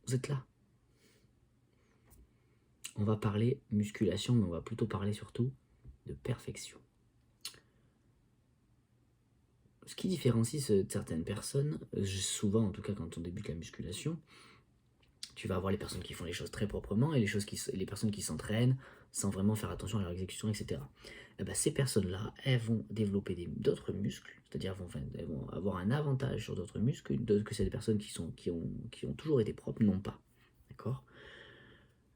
vous êtes là. On va parler musculation, mais on va plutôt parler surtout de perfection. Ce qui différencie certaines personnes, souvent en tout cas quand on débute la musculation, tu vas avoir les personnes qui font les choses très proprement et les personnes qui s'entraînent sans vraiment faire attention à leur exécution, etc. Et ben, ces personnes-là, elles vont développer d'autres muscles, c'est-à-dire elles vont avoir un avantage sur d'autres muscles que ces personnes qui ont toujours été propres n'ont pas. D'accord.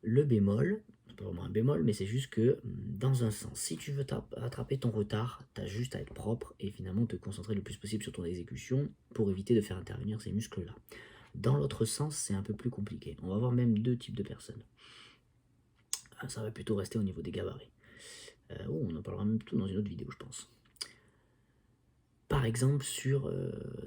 Le bémol, c'est pas vraiment un bémol, mais c'est juste que dans un sens, si tu veux rattraper ton retard, tu as juste à être propre et finalement te concentrer le plus possible sur ton exécution pour éviter de faire intervenir ces muscles-là. Dans l'autre sens, c'est un peu plus compliqué. On va avoir même deux types de personnes. Ça va plutôt rester au niveau des gabarits. On en parlera même tout dans une autre vidéo, je pense. Par exemple,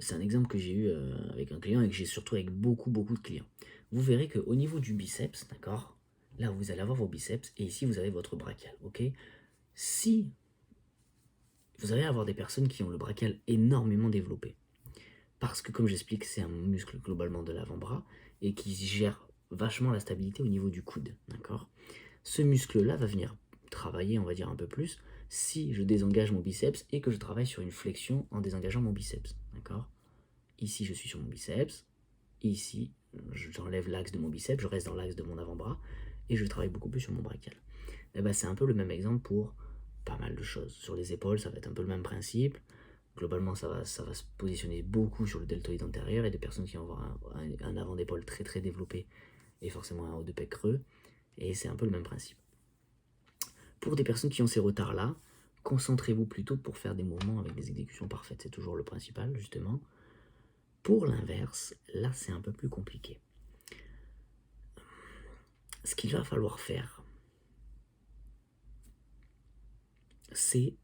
c'est un exemple que j'ai eu avec un client et que j'ai surtout avec beaucoup de clients. Vous verrez qu'au niveau du biceps, d'accord, là vous allez avoir vos biceps et ici vous avez votre brachial, ok. Si vous allez avoir des personnes qui ont le brachial énormément développé, parce que comme j'explique, c'est un muscle globalement de l'avant-bras et qui gère vachement la stabilité au niveau du coude, d'accord. Ce muscle-là va venir travailler, on va dire, un peu plus si je désengage mon biceps et que je travaille sur une flexion en désengageant mon biceps, d'accord. Ici, je suis sur mon biceps, ici, j'enlève l'axe de mon biceps, je reste dans l'axe de mon avant-bras et je travaille beaucoup plus sur mon brachial. Et ben, c'est un peu le même exemple pour pas mal de choses. Sur les épaules, ça va être un peu le même principe. Globalement, ça va se positionner beaucoup sur le deltoïde antérieur et des personnes qui vont avoir un avant d'épaule très développé et forcément un haut de pec creux. Et c'est un peu le même principe. Pour des personnes qui ont ces retards-là, concentrez-vous plutôt pour faire des mouvements avec des exécutions parfaites. C'est toujours le principal, justement. Pour l'inverse, là, c'est un peu plus compliqué. Ce qu'il va falloir faire, c'est...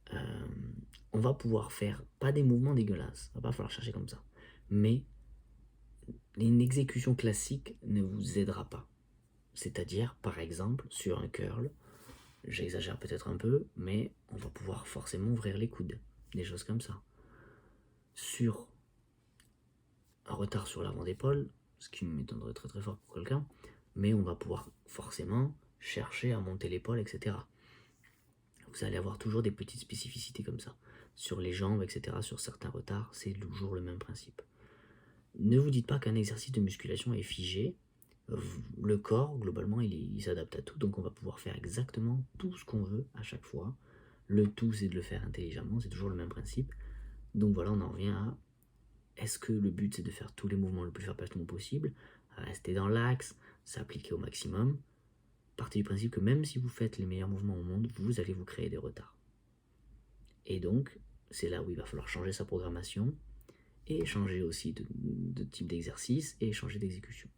on va pouvoir faire, pas des mouvements dégueulasses, il va pas falloir chercher comme ça, mais une exécution classique ne vous aidera pas. C'est-à-dire, par exemple, sur un curl, j'exagère peut-être un peu, mais on va pouvoir forcément ouvrir les coudes, des choses comme ça. Sur un retard sur l'avant d'épaule, ce qui m'étonnerait très fort pour quelqu'un, mais on va pouvoir forcément chercher à monter l'épaule, etc. Vous allez avoir toujours des petites spécificités comme ça. Sur les jambes, etc., sur certains retards, c'est toujours le même principe. Ne vous dites pas qu'un exercice de musculation est figé. Le corps, globalement, il s'adapte à tout, donc on va pouvoir faire exactement tout ce qu'on veut à chaque fois. Le tout, c'est de le faire intelligemment, c'est toujours le même principe. Donc voilà, on en revient à est-ce que le but, c'est de faire tous les mouvements le plus facilement possible, rester dans l'axe, s'appliquer au maximum. Partez du principe que même si vous faites les meilleurs mouvements au monde, vous allez vous créer des retards. Et donc, c'est là où il va falloir changer sa programmation et changer aussi de type d'exercice et changer d'exécution.